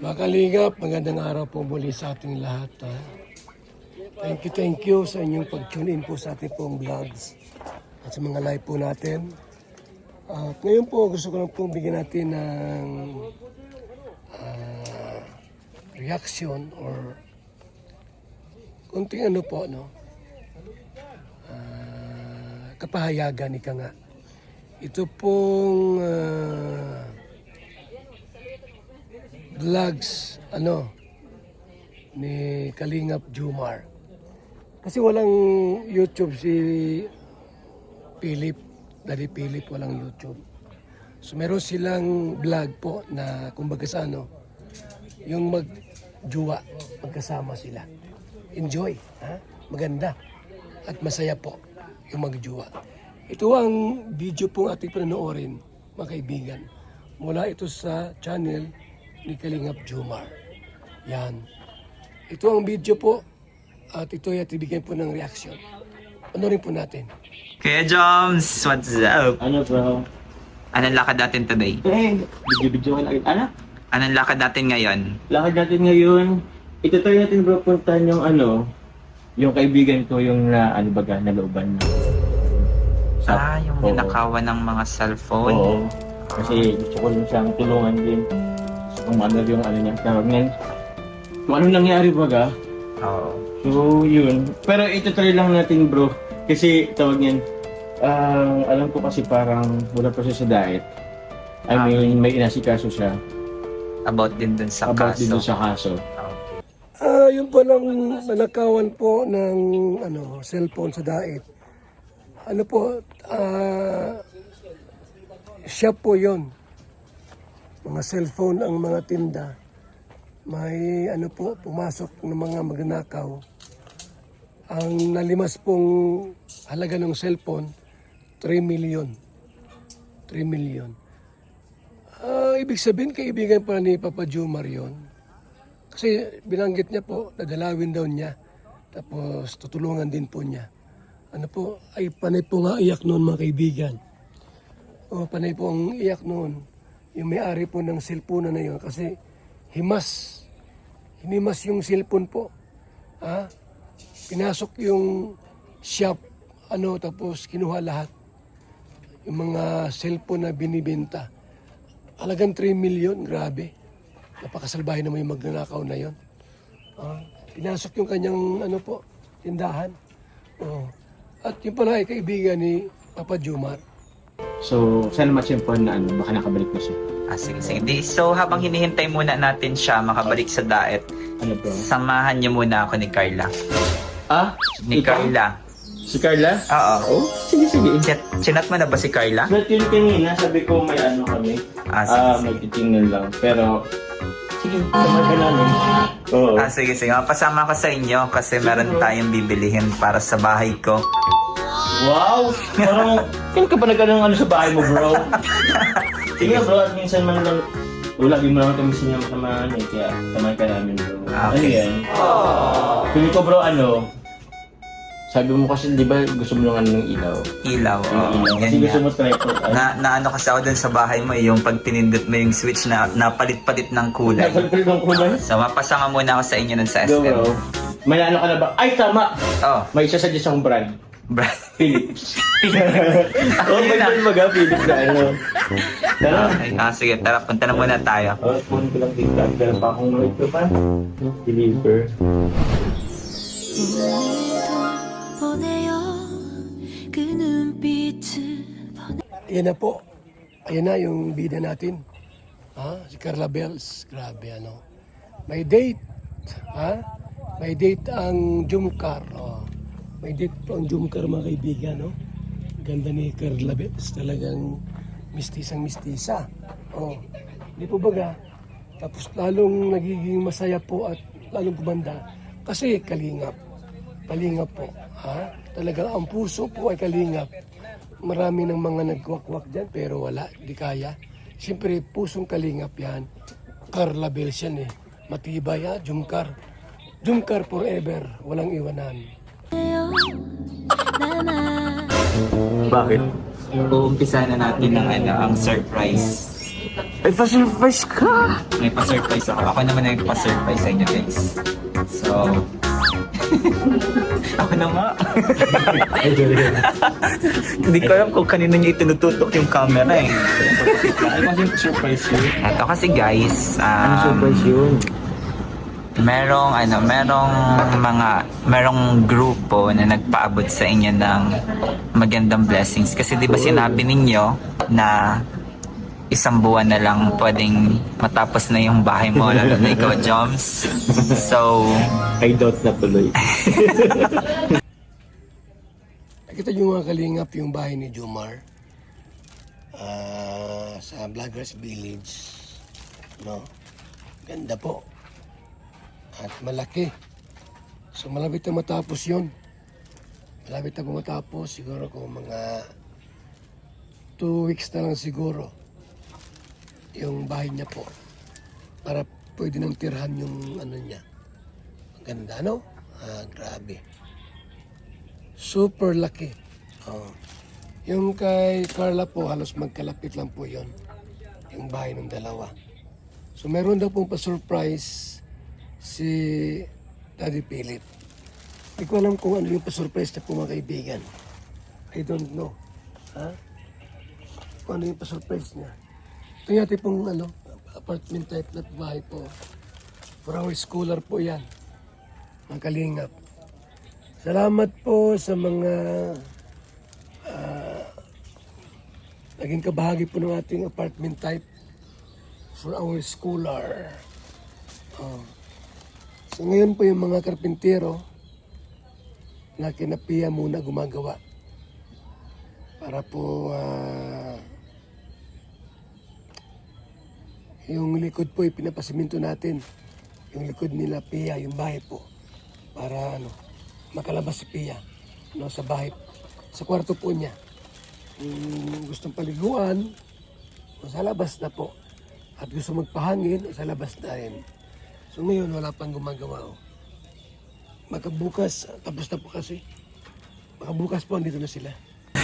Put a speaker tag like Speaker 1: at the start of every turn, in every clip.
Speaker 1: Mga kalingap, magandang araw po muli sa ating lahat. Ha? Thank you sa inyong pag-tune in po sa ating pong vlogs at sa mga live po natin. At ngayon po gusto ko lang pong bigyan natin ng reaction or kunting ano po, no? Kapahayagan, ika nga. Ito pong vlogs ni Kalingap Jomar. Kasi walang YouTube si Philip, Daddy Philip, walang YouTube. So meron silang vlog po na kumbaga sa yung magjuwa, magkasama sila. Enjoy, ha? Maganda at masaya po yung magjuwa. Ito ang video pong ating panonoorin, mga kaibigan. Mula ito sa channel ni Kalingap Jomar. Yan. Ito ang video po at ito ay atibigyan po ng reaction. Panorin po natin.
Speaker 2: Kuya Joms, what's up?
Speaker 3: Ano bro?
Speaker 2: Anong lakad natin today?
Speaker 3: Video ka lang. Ano?
Speaker 2: Anong lakad natin ngayon?
Speaker 3: Lakad natin ngayon. Ito-try natin bro puntahan yung yung kaibigan ko yung nalooban.
Speaker 2: Yung
Speaker 3: Oo.
Speaker 2: ninakawan ng mga cellphone.
Speaker 3: Oo. Kasi gusto ko rin siyang tulungan din. Kung ano yung niya. Tawag niyan. Kung ano nangyari baga.
Speaker 2: Oo.
Speaker 3: So yun. Pero ito-try lang natin bro. Kasi tawag niyan. Alam ko kasi parang wala pa siya sa diet. I mean, may inasikaso siya.
Speaker 2: About din dun sa
Speaker 3: About
Speaker 2: kaso.
Speaker 3: din sa kaso.
Speaker 2: Okay.
Speaker 1: Yung palang nanakawan po ng cellphone sa daet. Siya po yon. Mga cellphone ang mga tinda. May pumasok ng mga magnanakaw. Ang nalimas pong halaga ng cellphone, 3 million. 3 million. Ibig sabihin, kaibigan pala ni Papa Jomar yun. Kasi binanggit niya po, dadalawin daw niya. Tapos tutulungan din po niya. Ay panay po nga iyak noon, mga kaibigan. Panay po ang iyak noon. Yung may-ari po ng cellphone na yun. Kasi hinimas yung cellphone po. Pinasok yung shop, tapos kinuha lahat. Yung mga cellphone na binibenta. Halagang 3 million, grabe. Napakasalbahe naman yung magnanakaw na yun. Pinasok yung kanyang tindahan. At yung pala ay kaibigan ni Papa Jomar.
Speaker 3: So, sana ma-chimpan na baka nakabalik na siya.
Speaker 2: Sige. So, habang hinihintay muna natin siya makabalik sa diet,
Speaker 3: Ano bro?
Speaker 2: samahan niyo muna ako ni Carla. Ni
Speaker 3: ikaw?
Speaker 2: Carla.
Speaker 3: Si Carla?
Speaker 2: Oo.
Speaker 3: Oh, sige.
Speaker 2: Chinat mo na ba si Carla?
Speaker 3: But yun kanina, sabi ko may kami.
Speaker 2: Sige.
Speaker 3: Magtitingnan lang. Pero, sige, naman ka namin. Oo.
Speaker 2: Sige. Pasama ko sa inyo kasi meron tayong bibilihin para sa bahay ko.
Speaker 3: Wow! Parang, kailan ka pa nagkaroon sa bahay mo, bro? Sige bro, at minsan man lang, lagi mo lang kami sinya masama kaya samahan ka namin, bro. Ano
Speaker 2: Okay.
Speaker 3: yan? Pili ko bro, sabi mo kasi, di ba gusto mo lang ng ilaw?
Speaker 2: Ilaw. Oo.
Speaker 3: Kasi
Speaker 2: Yan
Speaker 3: gusto
Speaker 2: nga.
Speaker 3: mo try ko.
Speaker 2: Na kasi ako dun sa bahay mo, yung pag pinindot mo yung switch na napalit-palit ng kulay.
Speaker 3: Nakalpil ng kulay?
Speaker 2: So, mapasama muna ako sa inyo nun sa
Speaker 3: Go
Speaker 2: SM.
Speaker 3: bro. May ka na ba? Ay, tama!
Speaker 2: Oh,
Speaker 3: May isa sa isang brand.
Speaker 2: Brad.
Speaker 3: Philips. May brand Philips na Tara.
Speaker 2: Okay. Sige, tara, punta na muna tayo.
Speaker 3: Punin ko lang dito. Dala pa akong noise ko pa. Deliver.
Speaker 1: Ayan na po. Ayan na yung bida natin. Si Carla Bells. Grabe, May date. May date ang Jomcar. May date po ang Jomcar, mga kaibigan, Ganda ni Carla Bells. Talagang mistisang-mistisa. Hindi po baga. Tapos lalong nagiging masaya po at lalong gumanda. Kasi kalingap. Kalingap po. Talagang ang puso po ay kalingap. Marami ng mga nagwakwak dyan pero wala, di kaya. Siyempre, pusong kalingap yan. Carla Bells yan Matibay Jomcar. Jomcar forever, walang iwanan.
Speaker 3: Bakit?
Speaker 2: Uumpisa na natin ang surprise.
Speaker 3: Ay, pa-surprise ka!
Speaker 2: May pa-surprise ako. Ako naman ay pa-surprise sa inyo guys. So, ako na nga. Hindi ko alam kung kanino niya itinututok yung camera eh.
Speaker 3: Ano kasi yung surprise yun?
Speaker 2: Ito kasi guys,
Speaker 3: Ano surprise yun?
Speaker 2: merong grupo na nagpaabot sa inyo ng magandang blessings. Kasi di ba sinabi ninyo na isang buwan na lang pwedeng matapos na yung bahay mo, lalo na ikaw, Joms. So,
Speaker 3: I doubt na tuloy.
Speaker 1: Nakita niyo mga kalingap yung bahay ni Jomar sa Vloggers Village. No? Ganda po. At malaki. So malapit na matapos yun. Malapit na po matapos. Siguro kung mga 2 weeks na lang siguro yung bahay niya po. Para pwede nang tirhan yung ano niya. Ang ganda, no? Grabe. Super laki. Oh. Yung kay Carla po, halos magkalapit lang po yon yung bahay ng dalawa. So meron daw pong pa-surprise si Daddy Philip. Hindi ko alam kung ano yung pa-surprise niya po mga kaibigan. I don't know. Ha? Kung ano yung pa-surprise niya. Ito yata pong apartment type na bahay po. For our schooler po yan. Mga kalingap. Salamat po sa mga naging kabahagi po ng ating apartment type for our schooler. So ngayon po yung mga karpintero na kinapiya muna gumagawa para po yung likod po ipinapasiminto natin. Yung likod nila Pia, yung bahay po. Para makalabas si Pia sa bahay, sa kwarto po niya. Gustong paliguan, sa labas na po. At gusto magpahangin, sa labas na rin. So ngayon, wala pang gumagawa. Makabukas, tapos na po kasi. Makabukas po, andito na sila.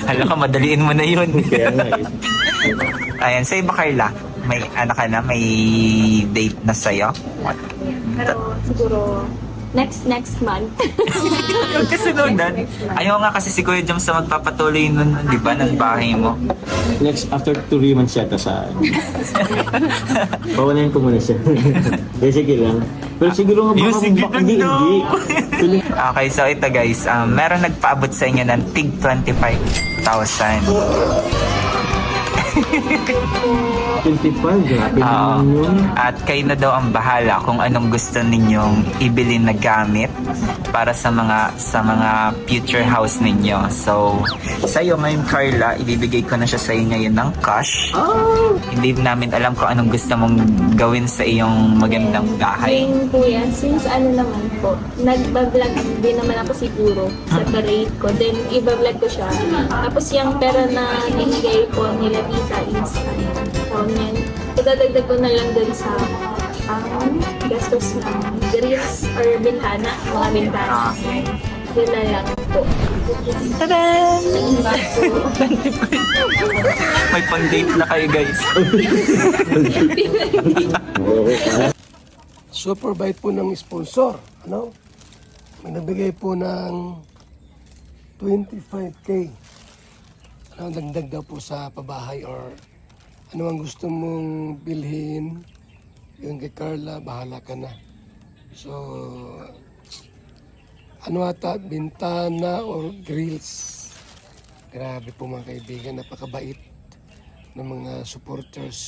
Speaker 2: hala ka, madaliin mo na yun.
Speaker 3: Kaya nga eh.
Speaker 2: Ayan, sa'yo ba Carla? May ano ka na? May date na sa'yo?
Speaker 4: Pero siguro next month.
Speaker 2: Kasunod. Ayaw nga kasi si Kuya Joms na magpapatuloy nun, di ba, ng bahay mo.
Speaker 3: Next, after 3 months yata sa pawalayan ko muna siya. Eh, sige lang. Pero siguro nga
Speaker 2: Yung sige
Speaker 3: baka
Speaker 2: lang
Speaker 3: hindi.
Speaker 2: daw. Okay, so ito guys, meron nagpaabot sa inyo ng tig 25,000.
Speaker 3: 25, grabe naman yun.
Speaker 2: At kayo na daw ang bahala kung anong gusto ninyong ibili na gamit para sa mga future house ninyo. So, sa iyo ngayon Carla, ibibigay ko na siya sa iyo ngayon ng cash. Hindi namin alam kung anong gusto mong gawin sa iyong magandang bahay.
Speaker 4: Ngayon po yan, since naman po, nagbablog din naman ako siguro, separate ko, then ibablog ko siya. Tapos yung pera na nilagay po nila tita is, yan, idadagdag ko na lang dun sa gastos ng grills or bintana, mga bintana. Yun na lang po.
Speaker 2: Tadaan! May pang-date na kayo guys.
Speaker 1: Super bait po ng sponsor. May nabigay po ng 25K. Dagdag daw po sa pabahay or ano ang gusto mong bilhin. Yung kay Carla, bahala ka na. So, ata, bintana or grills. Grabe po mga kaibigan, napakabait ng mga supporters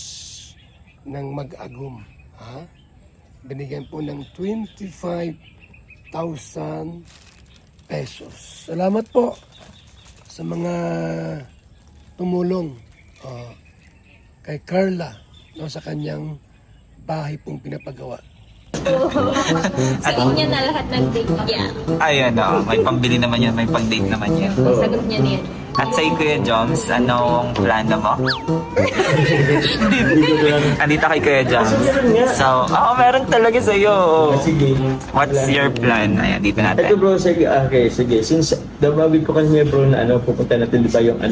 Speaker 1: ng Mag-Agum. Binigyan po ng 25,000 pesos. Salamat po sa mga tumulong kay Carla sa kanyang bahay pong pinapagawa.
Speaker 4: Sa inyo na lahat ng bigyan.
Speaker 2: Ayun, may pambili naman yan, may pang-date naman yan.
Speaker 4: Sagot niya niyan.
Speaker 2: At sa Kuya Joms, anong plano mo? Andito kay Kuya Joms. So, meron talaga sa'yo.
Speaker 3: Sige.
Speaker 2: What's your plan? Ayan, dito natin.
Speaker 3: Ito bro, sige, okay, sige. Since nabawid ko kasi bro na pupunta natin di ba yung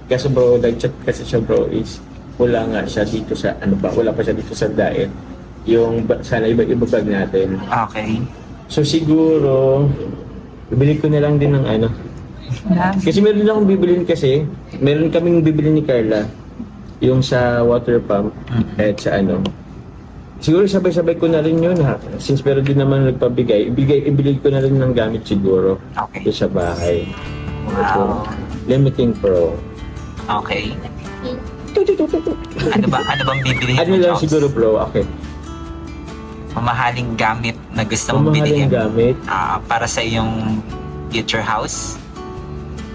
Speaker 3: kasi bro, nag-chat kasi siya bro is wala nga siya dito sa, wala pa siya dito sa diet. Sana iba-ibag natin.
Speaker 2: Okay.
Speaker 3: So siguro, bibili ko na lang din ng Kasi meron din akong bibilin kasi. Meron kaming bibili ni Carla. Yung sa water pump. At sa Siguro sabay-sabay ko na rin yun ha. Since meron din naman nagpabigay, ibili ko na rin ng gamit siguro.
Speaker 2: Okay.
Speaker 3: Doon sa bahay.
Speaker 2: Wow.
Speaker 3: Limiting Pro.
Speaker 2: Okay. Ano bang bibilihin
Speaker 3: Ano
Speaker 2: mo,
Speaker 3: lang
Speaker 2: Joms?
Speaker 3: siguro bro, okay.
Speaker 2: Mamahaling gamit na gusto mong
Speaker 3: Mamahaling
Speaker 2: bilhin
Speaker 3: gamit.
Speaker 2: para sa iyong future house?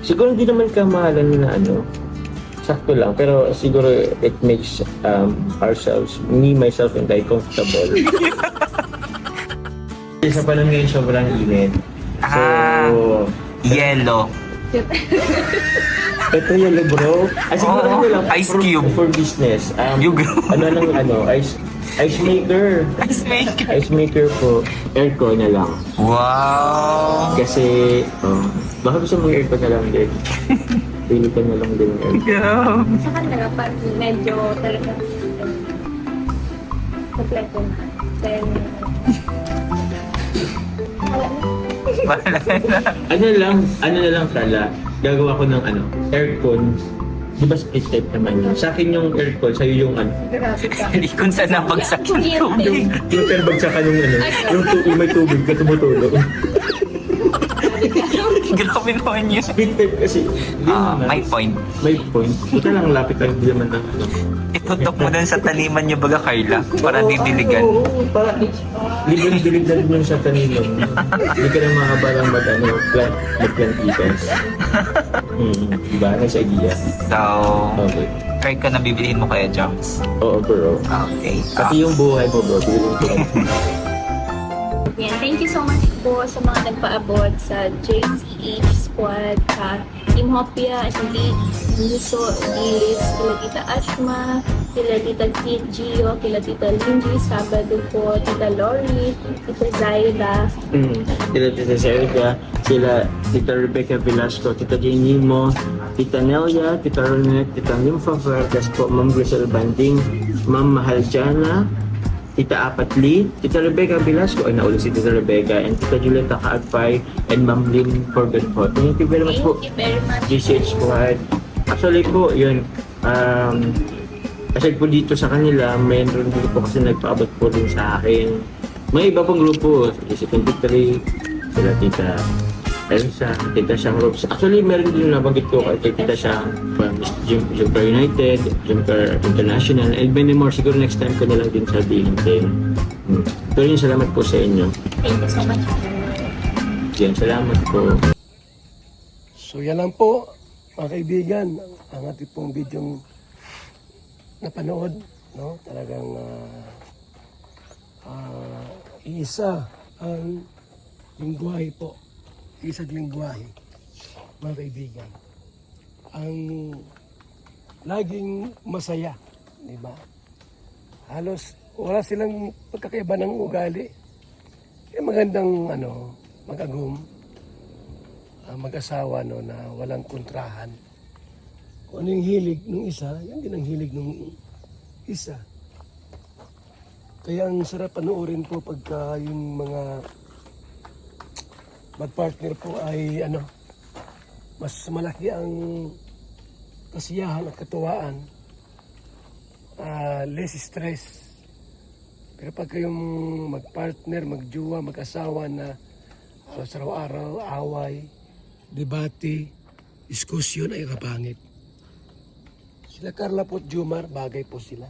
Speaker 3: Siguro hindi naman kamahalan na sakto lang. Pero siguro it makes ourselves, myself and I comfortable. Sa panahon ngayon sobrang init. So,
Speaker 2: Yellow.
Speaker 3: ito yun bro. Siguro
Speaker 2: Oo,
Speaker 3: lang.
Speaker 2: ice cube.
Speaker 3: For business.
Speaker 2: You go.
Speaker 3: Ice maker.
Speaker 2: Ice maker.
Speaker 3: Ice maker po. Aircon na lang.
Speaker 2: Wow.
Speaker 3: Kasi, baka gusto mong aircon na lang din. Pili ka na lang din ng aircon.
Speaker 4: Saka pag medyo talaga kompleto na. Then,
Speaker 3: Ano na lang Carla, gagawa ko ng aircon. Di ba split type naman yun? Sa akin yung aircon, sa'yo yung
Speaker 4: grabe ka.
Speaker 2: Hindi kung saan nabagsak yung tubig.
Speaker 3: yung perbagsakan yung yung may tubig na tumutulog.
Speaker 2: Grabe naman yun.
Speaker 3: Split type kasi, hindi naman.
Speaker 2: May point.
Speaker 3: May point. Ito lang lapit lang, hindi naman ng
Speaker 2: Itutok mo dun sa taniman niyo baga, Carla, para didiligan.
Speaker 3: Oo, para libre-dilig na rin yung sa taniman. Hindi ka na makabalang magplantitas. Diba? Nasa idea.
Speaker 2: So,
Speaker 3: Okay.
Speaker 2: try ka na bibilihin mo kaya, Joms.
Speaker 3: Oo, bro.
Speaker 2: Okay.
Speaker 3: Pati yung buhay mo, bro. Bilhin ko.
Speaker 4: Yan, thank you so much po sa mga nagpaabot sa JCH Squad, sa Team Hopia, Ashley, Niso, Liz, kila Tita Ashma, kila Tita Kit Gio, kila Tita Lindy, Sabado po, Tita Lori, Tita Zaida,
Speaker 3: Sila Tita Serica, sila Tita Rebecca Velasco, Tita Jenny Mo, Tita Nelia, Tita Ronette, Tita Nympha Vargas po, Ma'am Grisel Banding, Ma'am Mahaljana, Tita Apatli, Tita Rebecca Velasco, ay nauli si Tita Rebecca, and Tita Julieta Kaagpay, and Ma'am Lynn Forgan po. Thank you very much po.
Speaker 4: thank you very much.
Speaker 3: GCH Squad. Actually po, yun, aside po dito sa kanila, mayroon din po kasi nagpaabot po rin sa akin. May iba pong grupo, si 23, sila Tita Elsa, Tita Shang Robs. Actually, meron din yung nabanggit ko kay Tita Shang, Jumper United, Jumper International, and many more. Siguro next time ko na lang din sabihin din. Pero yun, salamat po sa inyo.
Speaker 4: Thank you so much.
Speaker 3: Yan, salamat po.
Speaker 1: So yan lang po, mga kaibigan, ang ating pong bidyong napanood, no? Talagang isa ang lingwahe po, isang lingwahe, mga kaibigan. Ang laging masaya, di ba? Halos wala silang pagkakaiba ng ugali. Magandang mag-agum, mag-asawa na walang kontrahan. Kung ano yung hilig ng isa, yan din ang hilig ng isa. Kaya ang sarap panoorin po pagka yung mga mag-partner po ay mas malaki ang kasiyahan at katuwaan, less stress. Pero pag kayong mag-partner, mag-jowa, mag-asawa na halos araw-araw, away, debate, diskusyon ay kapangit. Sila Carla po at Jumar, bagay po sila.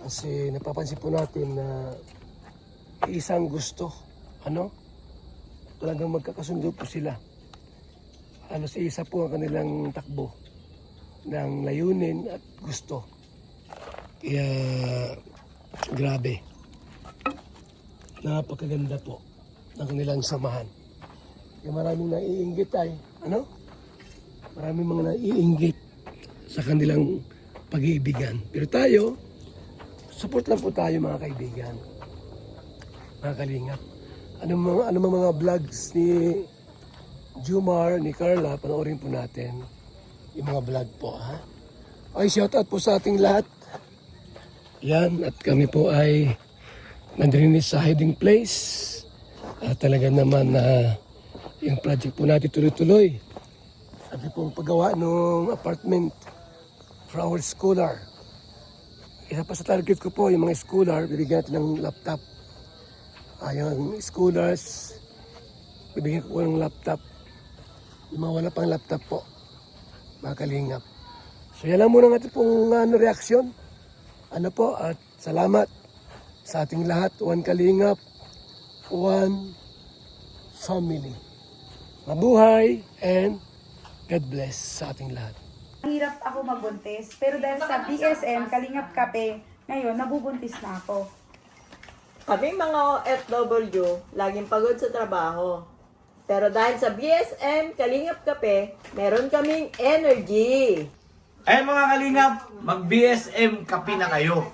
Speaker 1: Kasi napapansin po natin na isang gusto, talagang magkakasundo po sila. Halos isa po ang kanilang takbo ng layunin at gusto. Kaya grabe. Napakaganda po ng kanilang samahan. Kaya maraming naiinggit maraming mga naiinggit sa kanilang pag-iibigan. Pero tayo, support lang po tayo mga kaibigan, mga kalingap. Ano mga vlogs ni Jumar, ni Carla, panoorin po natin yung mga vlog po, ha? Ay, shoutout po sa ating lahat. Yan, at kami po ay nandirinis sa hiding place. At talaga naman na yung project po natin tuloy-tuloy. Sabi pong paggawa ng apartment for our scholar. Isa pa sa target ko po, yung mga scholar, bibigyan natin ng laptop. Yung scholars, bibigyan ko ng laptop. Yung mga wala pang laptop po, mga kalingap. So yan lang muna ng ating pong reaksyon. Ano po, at salamat sa ating lahat. One kalingap, one family. Mabuhay and God bless sa ating lahat.
Speaker 5: Hirap ako magbuntis, pero dahil sa BSM, Kalingap Kape, ngayon nabubuntis na ako.
Speaker 6: Kaming mga OFW, laging pagod sa trabaho. Pero dahil sa BSM Kalingap Kape, meron kaming energy.
Speaker 7: Ayan mga kalingap, mag-BSM kape na kayo.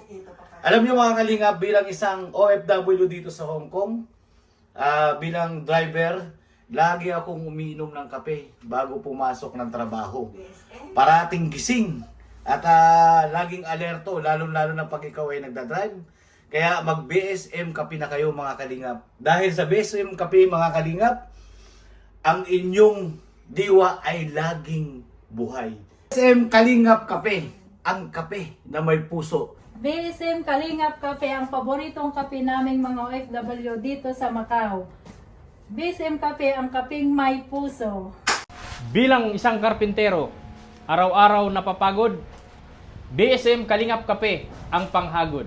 Speaker 7: Alam niyo mga kalingap, bilang isang OFW dito sa Hong Kong, bilang driver, lagi akong umiinom ng kape bago pumasok ng trabaho. Parating gising at laging alerto, lalo-lalo na pag ikaw ay nagdadrive. Kaya mag-BSM kape na kayo mga kalingap. Dahil sa BSM kape mga kalingap, ang inyong diwa ay laging buhay. BSM Kalingap Kape, ang kape na may puso.
Speaker 8: BSM Kalingap Kape, ang paboritong kape naming mga OFW dito sa Macau. BSM Kape, ang kapeng may puso.
Speaker 9: Bilang isang karpintero, araw-araw napapagod, BSM Kalingap Kape, ang panghagod.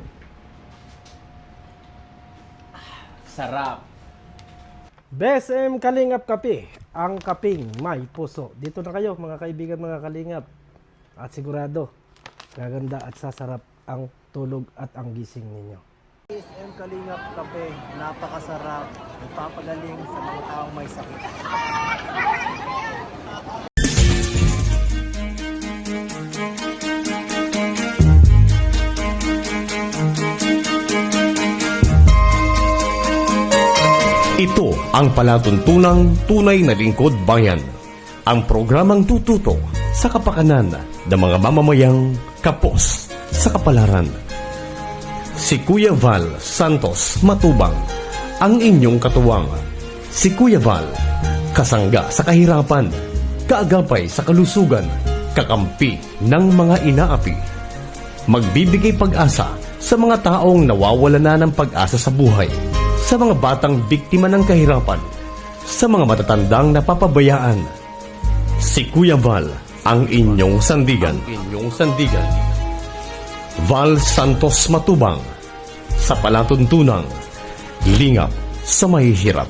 Speaker 9: Sarap.
Speaker 10: BSM Kalingap Kape, ang kaping may puso. Dito na kayo mga kaibigan, mga kalingap. At sigurado, gaganda at sasarap ang tulog at ang gising ninyo.
Speaker 11: BSM Kalingap Kape, napakasarap, nagpapagaling sa mga taong may sakit.
Speaker 12: Ito ang palatuntunang tunay na lingkod bayan. Ang programang tututo sa kapakanan ng mga mamamayang kapos sa kapalaran. Si Kuya Val Santos Matubang, ang inyong katuwang. Si Kuya Val, kasangga sa kahirapan, kaagapay sa kalusugan, kakampi ng mga inaapi. Magbibigay pag-asa sa mga taong nawawala na ng pag-asa sa buhay, sa mga batang biktima ng kahirapan, sa mga matatandang napapabayaan. Si Kuya Val, ang inyong sandigan. Val Santos Matubang, sa palatuntunang lingap sa mahihirap.